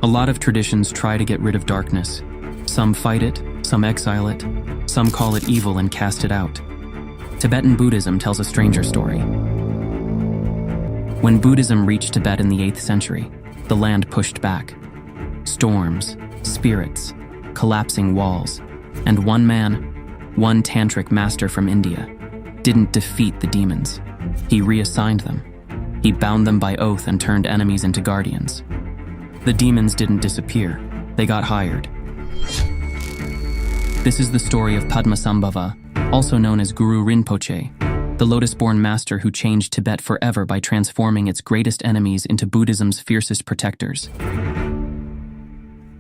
A lot of traditions try to get rid of darkness. Some fight it, some exile it, some call it evil and cast it out. Tibetan Buddhism tells a stranger story. When Buddhism reached Tibet in the 8th century, the land pushed back. Storms, spirits, collapsing walls, and one man, one tantric master from India, didn't defeat the demons. He reassigned them. He bound them by oath and turned enemies into guardians. The demons didn't disappear, they got hired. This is the story of PADMASHAMBHAVA, also known as Guru Rimpoche, the lotus-born master who changed Tibet forever by transforming its greatest enemies into Buddhism's fiercest protectors.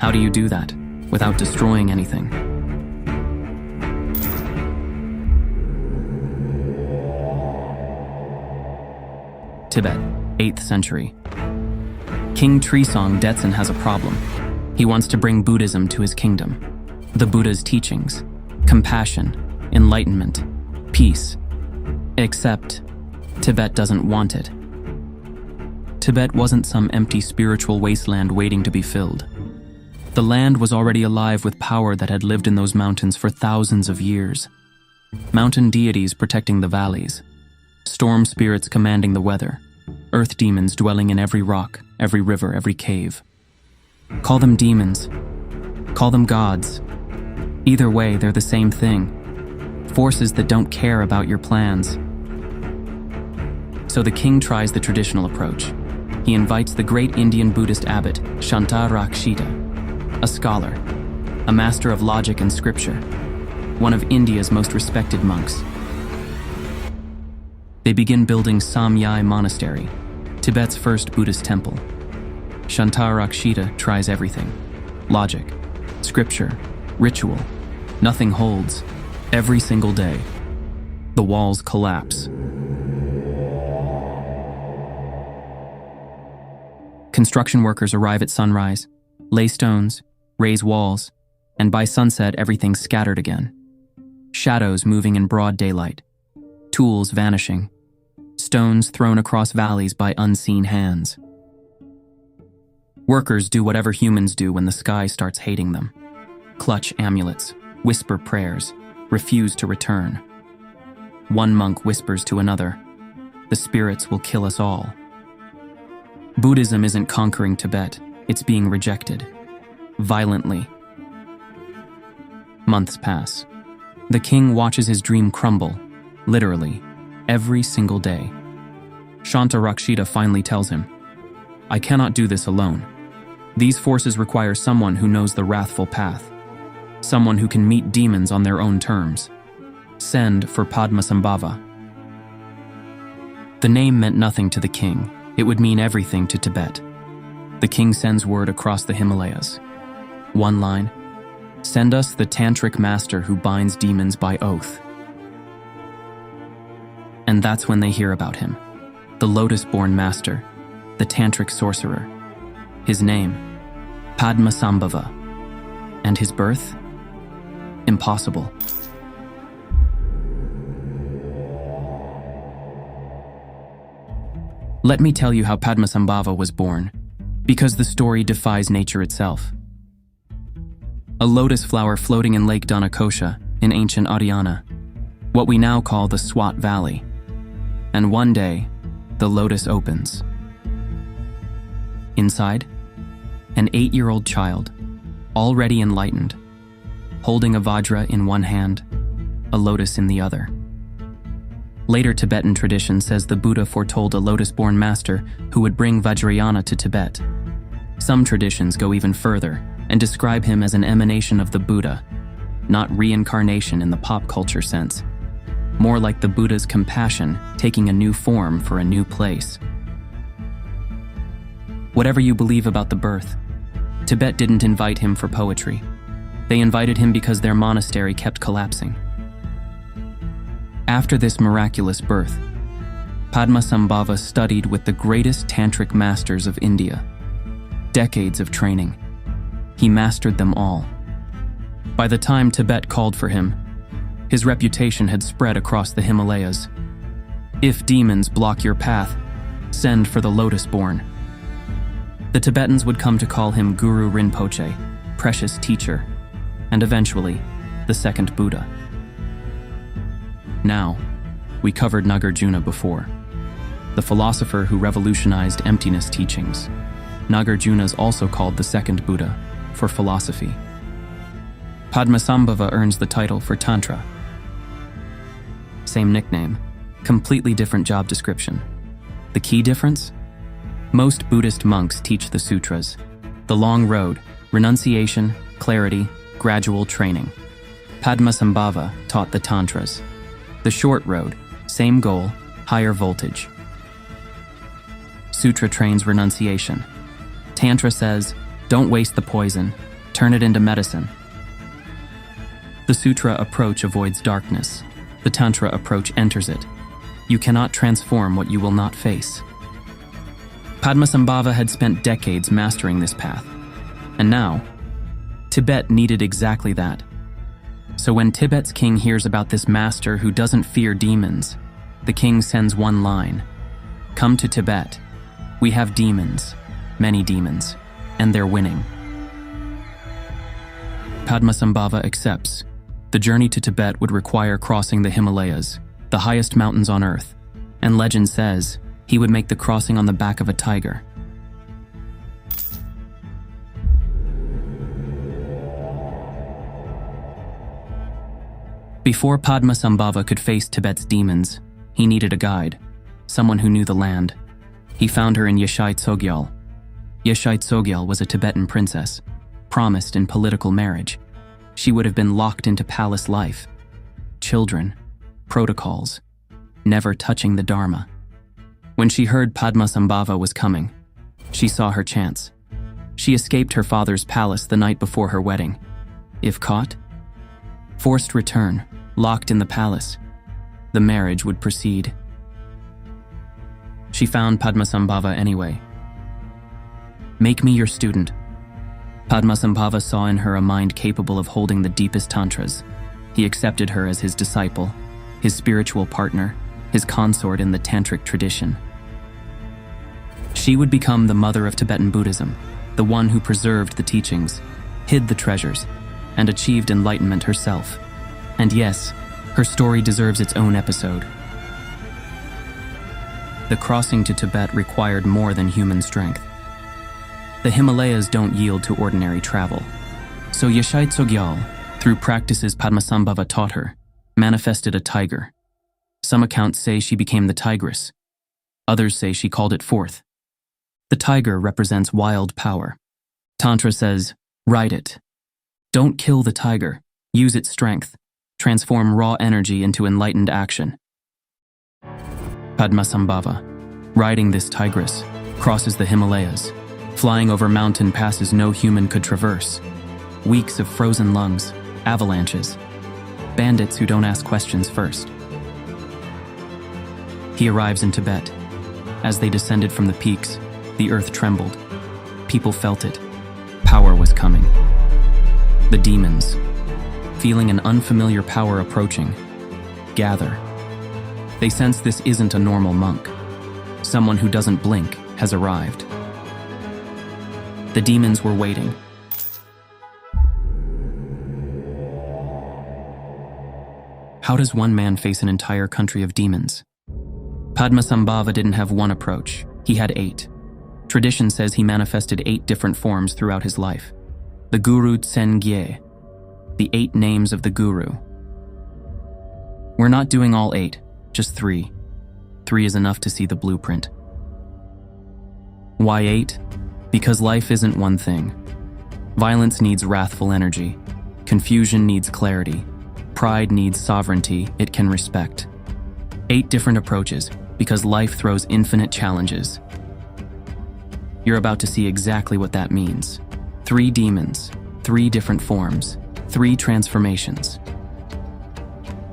How do you do that without destroying anything? Tibet, 8th century. King Trisong Detsen has a problem. He wants to bring Buddhism to his kingdom. The Buddha's teachings, compassion, enlightenment, peace. Except, Tibet doesn't want it. Tibet wasn't some empty spiritual wasteland waiting to be filled. The land was already alive with power that had lived in those mountains for thousands of years. Mountain deities protecting the valleys, storm spirits commanding the weather, earth demons dwelling in every rock, every river, every cave. Call them demons, call them gods. Either way, they're the same thing. Forces that don't care about your plans. So the king tries the traditional approach. He invites the great Indian Buddhist abbot, Shantarakshita, a scholar, a master of logic and scripture, one of India's most respected monks. They begin building Samyai Monastery, Tibet's first Buddhist temple. Shantarakshita tries everything. Logic, scripture, ritual. Nothing holds. Every single day. The walls collapse. Construction workers arrive at sunrise, lay stones, raise walls, and by sunset everything's scattered again. Shadows moving in broad daylight. Tools vanishing. Stones thrown across valleys by unseen hands. Workers do whatever humans do when the sky starts hating them. Clutch amulets, whisper prayers, refuse to return. One monk whispers to another, "The spirits will kill us all." Buddhism isn't conquering Tibet, it's being rejected. Violently. Months pass. The king watches his dream crumble, literally, every single day. Shantarakshita finally tells him, "I cannot do this alone. These forces require someone who knows the wrathful path. Someone who can meet demons on their own terms. Send for PADMASHAMBHAVA." The name meant nothing to the king. It would mean everything to Tibet. The king sends word across the Himalayas. One line, "Send us the tantric master who binds demons by oath." And that's when they hear about him. The lotus-born master, the tantric sorcerer. His name, PADMASHAMBHAVA. And his birth? Impossible. Let me tell you how PADMASHAMBHAVA was born, because the story defies nature itself. A lotus flower floating in Lake Dhanakosha in ancient Haryana, what we now call the Swat Valley. And one day, the lotus opens. Inside, an 8-year-old child, already enlightened, holding a vajra in one hand, a lotus in the other. Later Tibetan tradition says the Buddha foretold a lotus-born master who would bring Vajrayana to Tibet. Some traditions go even further and describe him as an emanation of the Buddha, not reincarnation in the pop culture sense, more like the Buddha's compassion taking a new form for a new place. Whatever you believe about the birth, Tibet didn't invite him for poetry. They invited him because their monastery kept collapsing. After this miraculous birth, PADMASHAMBHAVA studied with the greatest tantric masters of India. Decades of training. He mastered them all. By the time Tibet called for him, his reputation had spread across the Himalayas. If demons block your path, send for the lotus-born. The Tibetans would come to call him Guru Rinpoche, precious teacher, and eventually, the second Buddha. Now, we covered Nagarjuna before, the philosopher who revolutionized emptiness teachings. Nagarjuna is also called the second Buddha for philosophy. PADMASHAMBHAVA earns the title for Tantra. Same nickname, completely different job description. The key difference? Most Buddhist monks teach the sutras, the long road, renunciation, clarity, gradual training. PADMASHAMBHAVA taught the Tantras, the short road, same goal, higher voltage. Sutra trains renunciation. Tantra says, don't waste the poison, turn it into medicine. The Sutra approach avoids darkness. The Tantra approach enters it. You cannot transform what you will not face. PADMASHAMBHAVA had spent decades mastering this path. And now, Tibet needed exactly that. So when Tibet's king hears about this master who doesn't fear demons, the king sends one line: come to Tibet. We have demons, many demons, and they're winning. PADMASHAMBHAVA accepts. The journey to Tibet would require crossing the Himalayas, the highest mountains on earth, and legend says he would make the crossing on the back of a tiger. Before PADMASHAMBHAVA could face Tibet's demons, he needed a guide, someone who knew the land. He found her in Yeshai Tsogyal. Yeshai Tsogyal was a Tibetan princess, promised in political marriage. She would have been locked into palace life. Children, protocols, never touching the Dharma. When she heard PADMASHAMBHAVA was coming, she saw her chance. She escaped her father's palace the night before her wedding. If caught, forced return, locked in the palace, the marriage would proceed. She found PADMASHAMBHAVA anyway. Make me your student. PADMASHAMBHAVA saw in her a mind capable of holding the deepest tantras. He accepted her as his disciple, his spiritual partner, his consort in the tantric tradition. She would become the mother of Tibetan Buddhism, the one who preserved the teachings, hid the treasures, and achieved enlightenment herself. And yes, her story deserves its own episode. The crossing to Tibet required more than human strength. The Himalayas don't yield to ordinary travel. So Yeshai Tsogyal, through practices PADMASHAMBHAVA taught her, manifested a tiger. Some accounts say she became the tigress. Others say she called it forth. The tiger represents wild power. Tantra says, ride it. Don't kill the tiger, use its strength, transform raw energy into enlightened action. PADMASHAMBHAVA, riding this tigress, crosses the Himalayas, flying over mountain passes no human could traverse. Weeks of frozen lungs, avalanches, bandits who don't ask questions first. He arrives in Tibet. As they descended from the peaks, the earth trembled. People felt it. Power was coming. The demons, feeling an unfamiliar power approaching, gather. They sense this isn't a normal monk. Someone who doesn't blink has arrived. The demons were waiting. How does one man face an entire country of demons? PADMASHAMBHAVA didn't have one approach. He had 8. Tradition says he manifested 8 different forms throughout his life. The Guru Tsen Gye, the 8 names of the Guru. We're not doing all 8, just 3. 3 is enough to see the blueprint. Why 8? Because life isn't one thing. Violence needs wrathful energy. Confusion needs clarity. Pride needs sovereignty it can respect. 8 different approaches, because life throws infinite challenges. You're about to see exactly what that means. 3 demons, 3 different forms, 3 transformations.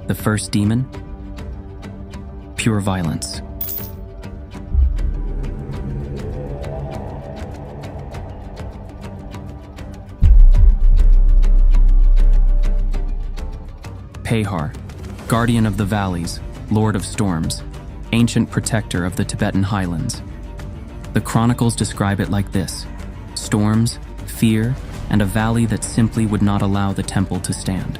The first demon? Pure violence. Pehar, guardian of the valleys, lord of storms, ancient protector of the Tibetan highlands. The chronicles describe it like this: storms, fear, and a valley that simply would not allow the temple to stand.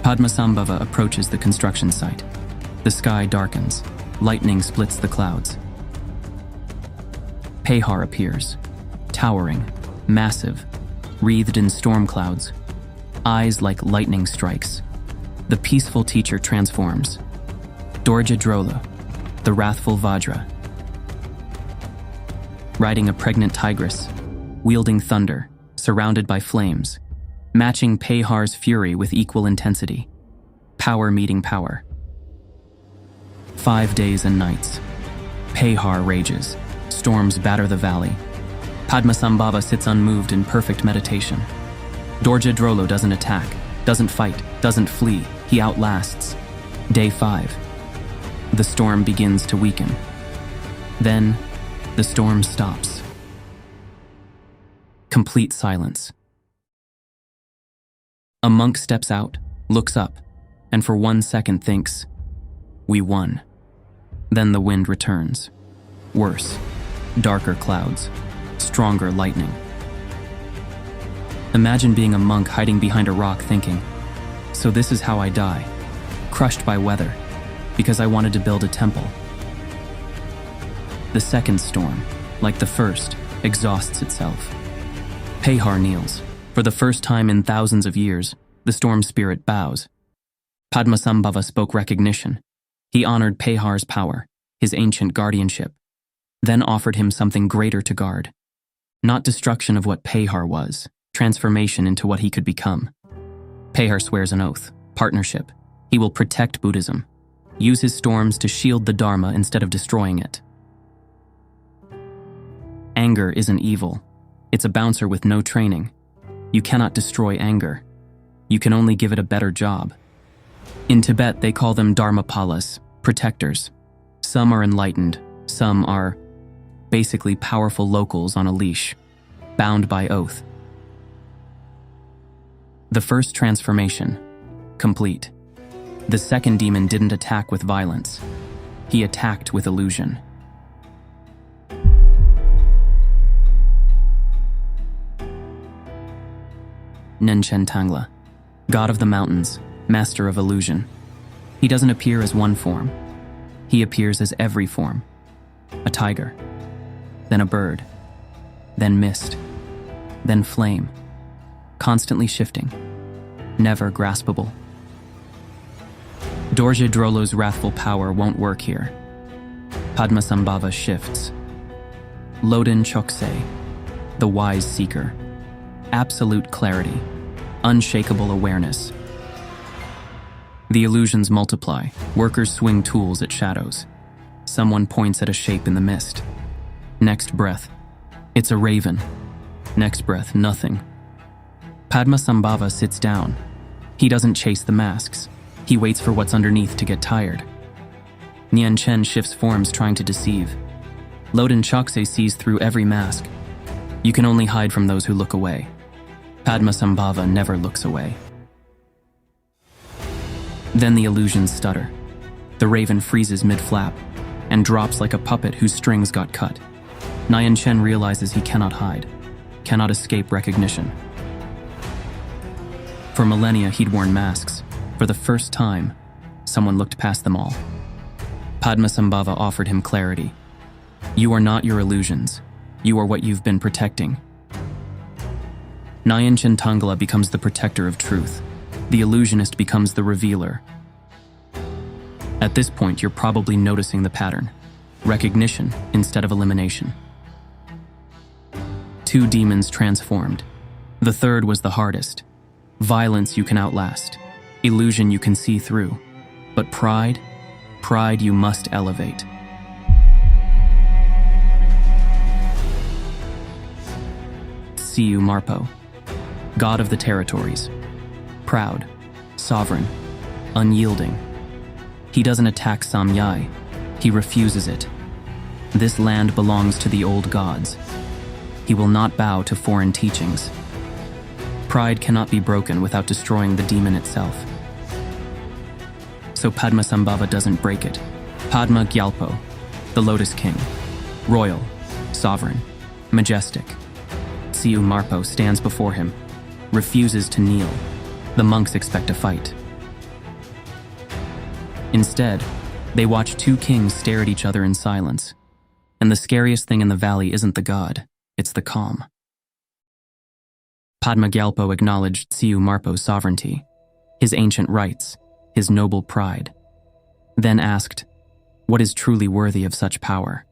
PADMASHAMBHAVA approaches the construction site. The sky darkens. Lightning splits the clouds. Pehar appears, towering, massive, wreathed in storm clouds, eyes like lightning strikes. The peaceful teacher transforms. Dorje Drolo, the wrathful Vajra, riding a pregnant tigress, wielding thunder, surrounded by flames, matching Pehar's fury with equal intensity. Power meeting power. 5 days and nights. Pehar rages. Storms batter the valley. PADMASHAMBHAVA sits unmoved in perfect meditation. Dorje Drolo doesn't attack, doesn't fight, doesn't flee. He outlasts. Day 5. The storm begins to weaken. Then, the storm stops. Complete silence. A monk steps out, looks up, and for 1 second thinks, "We won." Then the wind returns. Worse, darker clouds, stronger lightning. Imagine being a monk hiding behind a rock thinking, "So this is how I die, crushed by weather, because I wanted to build a temple." The second storm, like the first, exhausts itself. Pehar kneels. For the first time in thousands of years, the storm spirit bows. PADMASHAMBHAVA spoke recognition. He honored Pehar's power, his ancient guardianship, then offered him something greater to guard. Not destruction of what Pehar was, transformation into what he could become. Pehar swears an oath, partnership. He will protect Buddhism, use his storms to shield the Dharma instead of destroying it. Anger isn't evil. It's a bouncer with no training. You cannot destroy anger. You can only give it a better job. In Tibet, they call them Dharmapalas, protectors. Some are enlightened, some are basically powerful locals on a leash, bound by oath. The first transformation, complete. The second demon didn't attack with violence. He attacked with illusion. Nenchen Tangla, god of the mountains, master of illusion. He doesn't appear as one form. He appears as every form. A tiger, then a bird, then mist, then flame, constantly shifting, never graspable. Dorje Drolo's wrathful power won't work here. PADMASHAMBHAVA shifts. Loden Chokse, the wise seeker. Absolute clarity, unshakable awareness. The illusions multiply. Workers swing tools at shadows. Someone points at a shape in the mist. Next breath, it's a raven. Next breath, nothing. PADMASHAMBHAVA sits down. He doesn't chase the masks. He waits for what's underneath to get tired. Nian Chen shifts forms trying to deceive. Loden Chokse sees through every mask. You can only hide from those who look away. PADMASHAMBHAVA never looks away. Then the illusions stutter. The raven freezes mid-flap and drops like a puppet whose strings got cut. Nian Chen realizes he cannot hide, cannot escape recognition. For millennia, he'd worn masks. For the first time, someone looked past them all. PADMASHAMBHAVA offered him clarity. You are not your illusions. You are what you've been protecting. Nyanchen Tangla becomes the protector of truth. The illusionist becomes the revealer. At this point, you're probably noticing the pattern. Recognition instead of elimination. 2 demons transformed. The third was the hardest. Violence you can outlast. Illusion you can see through. But pride you must elevate. Siu Marpo, god of the territories. Proud, sovereign, unyielding. He doesn't attack Samyai, he refuses it. This land belongs to the old gods. He will not bow to foreign teachings. Pride cannot be broken without destroying the demon itself. So PADMASHAMBHAVA doesn't break it. Padma Gyalpo, the Lotus King. royal, sovereign, majestic. Tsiu Marpo stands before him, refuses to kneel. The monks expect a fight. Instead, they watch two kings stare at each other in silence. And the scariest thing in the valley isn't the god, it's the calm. Padma Gyalpo acknowledged Tsiu Marpo's sovereignty, his ancient rights, his noble pride, then asked, what is truly worthy of such power?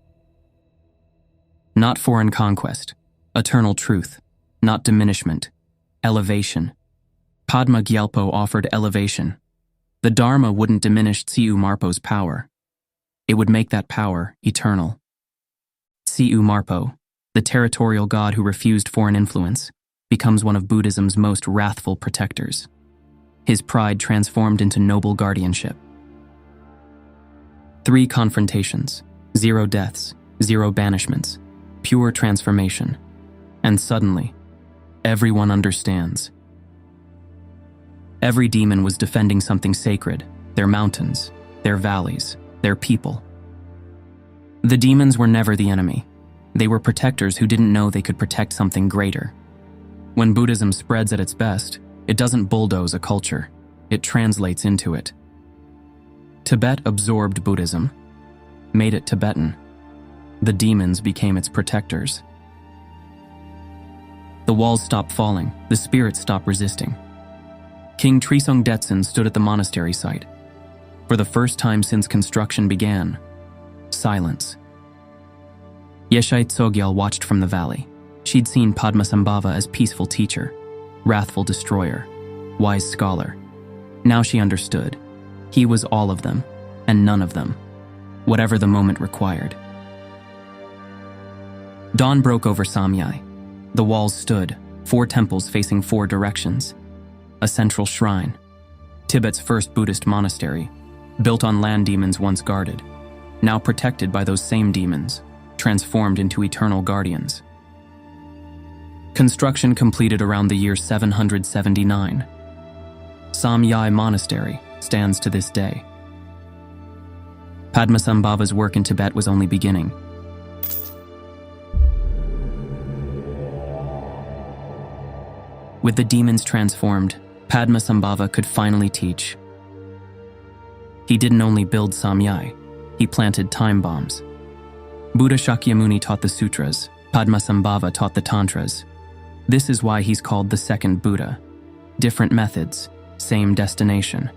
Not foreign conquest, eternal truth, not diminishment, elevation. Padma Gyalpo offered elevation. The Dharma wouldn't diminish Tsiu Marpo's power. It would make that power eternal. Tsiu Marpo, the territorial god who refused foreign influence, becomes one of Buddhism's most wrathful protectors. His pride transformed into noble guardianship. 3 confrontations, 0 deaths, 0 banishments, pure transformation. And suddenly, everyone understands. Every demon was defending something sacred, their mountains, their valleys, their people. The demons were never the enemy. They were protectors who didn't know they could protect something greater. When Buddhism spreads at its best, it doesn't bulldoze a culture. It translates into it. Tibet absorbed Buddhism, made it Tibetan. The demons became its protectors. The walls stopped falling, the spirits stopped resisting. King Trisong Detsen stood at the monastery site. For the first time since construction began, silence. Yeshai Tsogyal watched from the valley. She'd seen PADMASHAMBHAVA as peaceful teacher, wrathful destroyer, wise scholar. Now she understood. He was all of them, and none of them, whatever the moment required. Dawn broke over Samyai. The walls stood, 4 temples facing 4 directions. A central shrine, Tibet's first Buddhist monastery, built on land demons once guarded, now protected by those same demons, transformed into eternal guardians. Construction completed around the year 779. Samyai Monastery stands to this day. PADMASHAMBHAVA's work in Tibet was only beginning. With the demons transformed, PADMASHAMBHAVA could finally teach. He didn't only build Samyai, he planted time bombs. Buddha Shakyamuni taught the sutras, PADMASHAMBHAVA taught the tantras. This is why he's called the second Buddha. Different methods, same destination.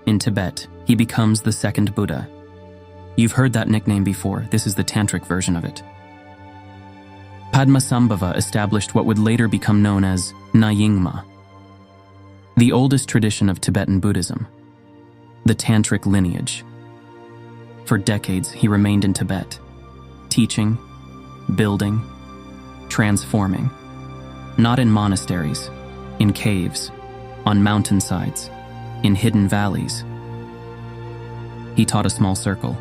In Tibet, he becomes the second Buddha. You've heard that nickname before, this is the tantric version of it. PADMASHAMBHAVA established what would later become known as Nyingma, the oldest tradition of Tibetan Buddhism, the tantric lineage. For decades, he remained in Tibet, teaching, building, transforming, not in monasteries, in caves, on mountainsides, in hidden valleys. He taught a small circle,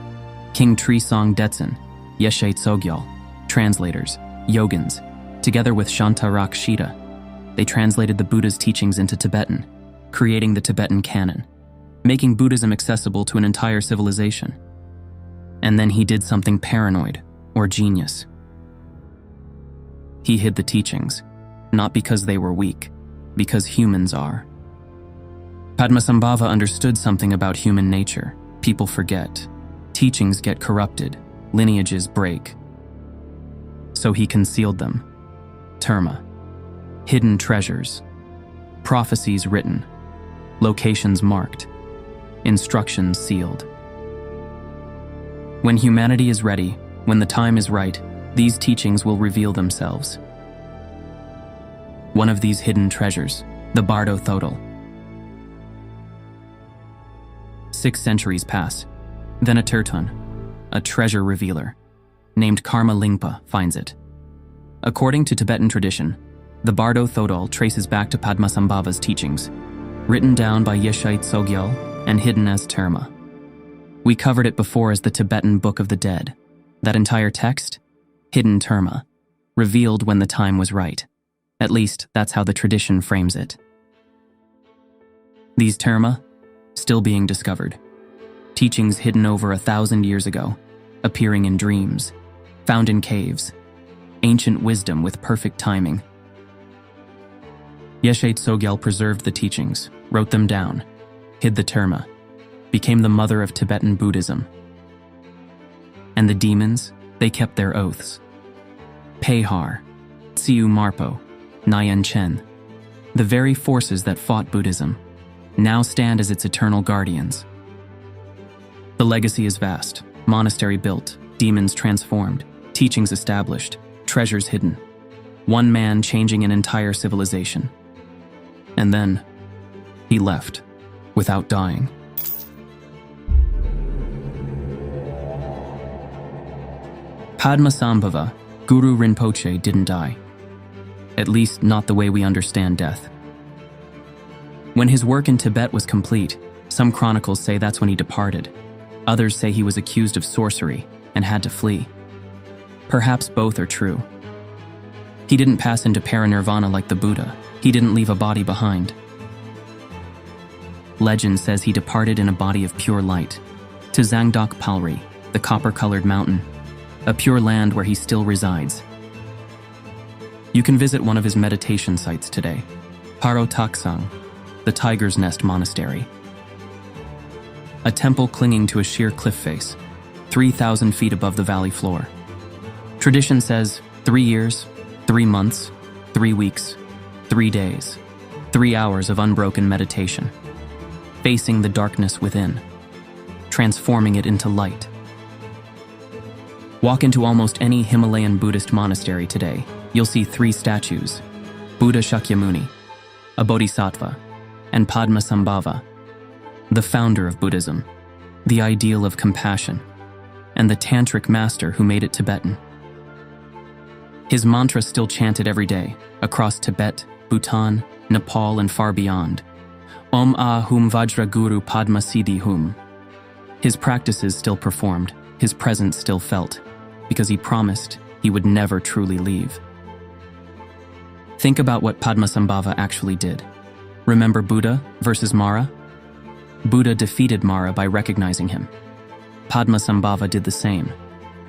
King Trisong Detsen, Yeshe Tsogyal, translators, yogins, together with Shantarak Shida. They translated the Buddha's teachings into Tibetan, creating the Tibetan canon, making Buddhism accessible to an entire civilization. And then he did something paranoid or genius. He hid the teachings, not because they were weak, because humans are. PADMASHAMBHAVA understood something about human nature. People forget. Teachings get corrupted. Lineages break. So he concealed them. Terma. Hidden treasures. Prophecies written. Locations marked. Instructions sealed. When humanity is ready, when the time is right, these teachings will reveal themselves. One of these hidden treasures, the Bardo Thodol. 6 centuries pass. Then a Turtun, a treasure revealer, named Karma Lingpa, finds it. According to Tibetan tradition, the Bardo Thodol traces back to PADMASHAMBHAVA's teachings, written down by Yeshai Tsogyal and hidden as Terma. We covered it before as the Tibetan Book of the Dead. That entire text, hidden Terma, revealed when the time was right. At least, that's how the tradition frames it. These Terma, still being discovered. Teachings hidden over 1,000 years ago, appearing in dreams, found in caves, ancient wisdom with perfect timing. Yeshe Tsogyal preserved the teachings, wrote them down, hid the terma, became the mother of Tibetan Buddhism. And the demons, they kept their oaths. Pehar, Tsiu Marpo, Nyan Chen, the very forces that fought Buddhism, now stand as its eternal guardians. The legacy is vast, monastery built, demons transformed, teachings established, treasures hidden. One man changing an entire civilization. And then, he left, without dying. PADMASHAMBHAVA, Guru Rinpoche didn't die. At least not the way we understand death. When his work in Tibet was complete, some chronicles say that's when he departed. Others say he was accused of sorcery and had to flee. Perhaps both are true. He didn't pass into parinirvana like the Buddha. He didn't leave a body behind. Legend says he departed in a body of pure light, to Zangdok Palri, the copper-colored mountain, a pure land where he still resides. You can visit one of his meditation sites today, Paro Taksang, the Tiger's Nest Monastery. A temple clinging to a sheer cliff face, 3,000 feet above the valley floor. Tradition says 3 years, 3 months, 3 weeks, 3 days, 3 hours of unbroken meditation, facing the darkness within, transforming it into light. Walk into almost any Himalayan Buddhist monastery today, you'll see 3 statues, Buddha Shakyamuni, a Bodhisattva, and PADMASHAMBHAVA, the founder of Buddhism, the ideal of compassion, and the tantric master who made it Tibetan. His mantra still chanted every day, across Tibet, Bhutan, Nepal, and far beyond. Om Ahum Vajra Guru Padma Siddhi Hum. His practices still performed, his presence still felt, because he promised he would never truly leave. Think about what PADMASHAMBHAVA actually did. Remember Buddha versus Mara? Buddha defeated Mara by recognizing him. PADMASHAMBHAVA did the same,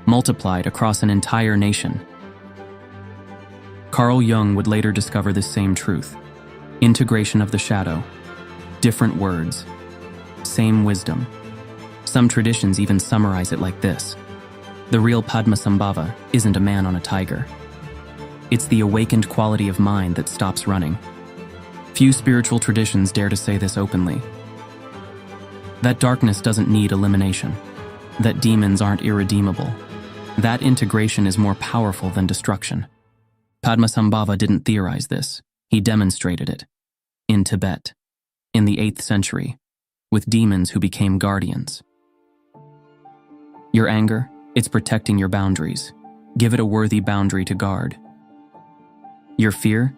multiplied across an entire nation. Carl Jung would later discover this same truth. Integration of the shadow, different words, same wisdom. Some traditions even summarize it like this. The real PADMASHAMBHAVA isn't a man on a tiger. It's the awakened quality of mind that stops running. Few spiritual traditions dare to say this openly. That darkness doesn't need elimination. That demons aren't irredeemable. That integration is more powerful than destruction. PADMASHAMBHAVA didn't theorize this. He demonstrated it. In Tibet, in the 8th century, with demons who became guardians. Your anger, it's protecting your boundaries. Give it a worthy boundary to guard. Your fear,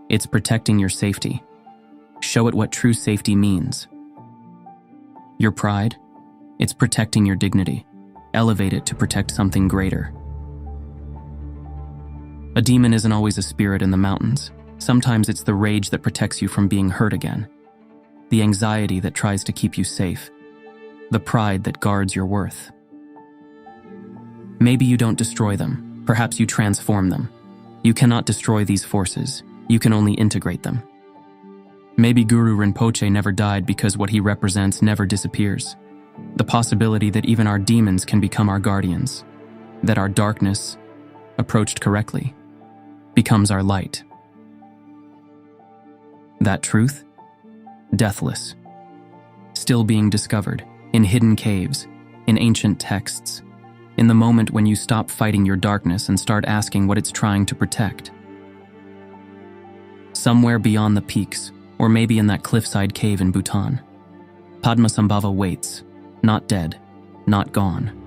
it's protecting your safety. Show it what true safety means. Your pride, it's protecting your dignity. Elevate it to protect something greater. A demon isn't always a spirit in the mountains. Sometimes it's the rage that protects you from being hurt again. The anxiety that tries to keep you safe. The pride that guards your worth. Maybe you don't destroy them. Perhaps you transform them. You cannot destroy these forces. You can only integrate them. Maybe Guru Rinpoche never died because what he represents never disappears. The possibility that even our demons can become our guardians. That our darkness, approached correctly, becomes our light. That truth? Deathless. Still being discovered in hidden caves, in ancient texts, in the moment when you stop fighting your darkness and start asking what it's trying to protect. Somewhere beyond the peaks, or maybe in that cliffside cave in Bhutan, PADMASHAMBHAVA waits, not dead, not gone.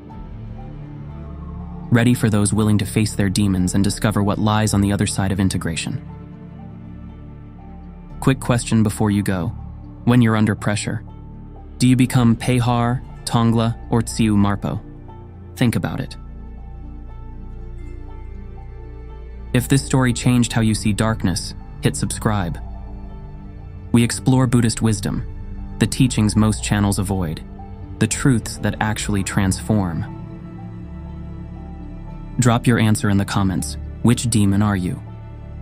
Ready for those willing to face their demons and discover what lies on the other side of integration. Quick question before you go. When you're under pressure, do you become Pehar, Tongla, or Tsiu Marpo? Think about it. If this story changed how you see darkness, hit subscribe. We explore Buddhist wisdom, the teachings most channels avoid, the truths that actually transform. Drop your answer in the comments. Which demon are you?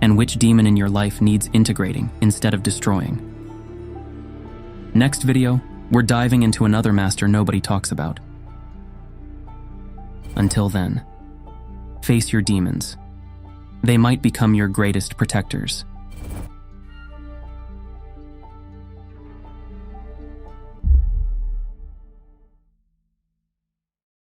And which demon in your life needs integrating instead of destroying? Next video, we're diving into another master nobody talks about. Until then, face your demons. They might become your greatest protectors.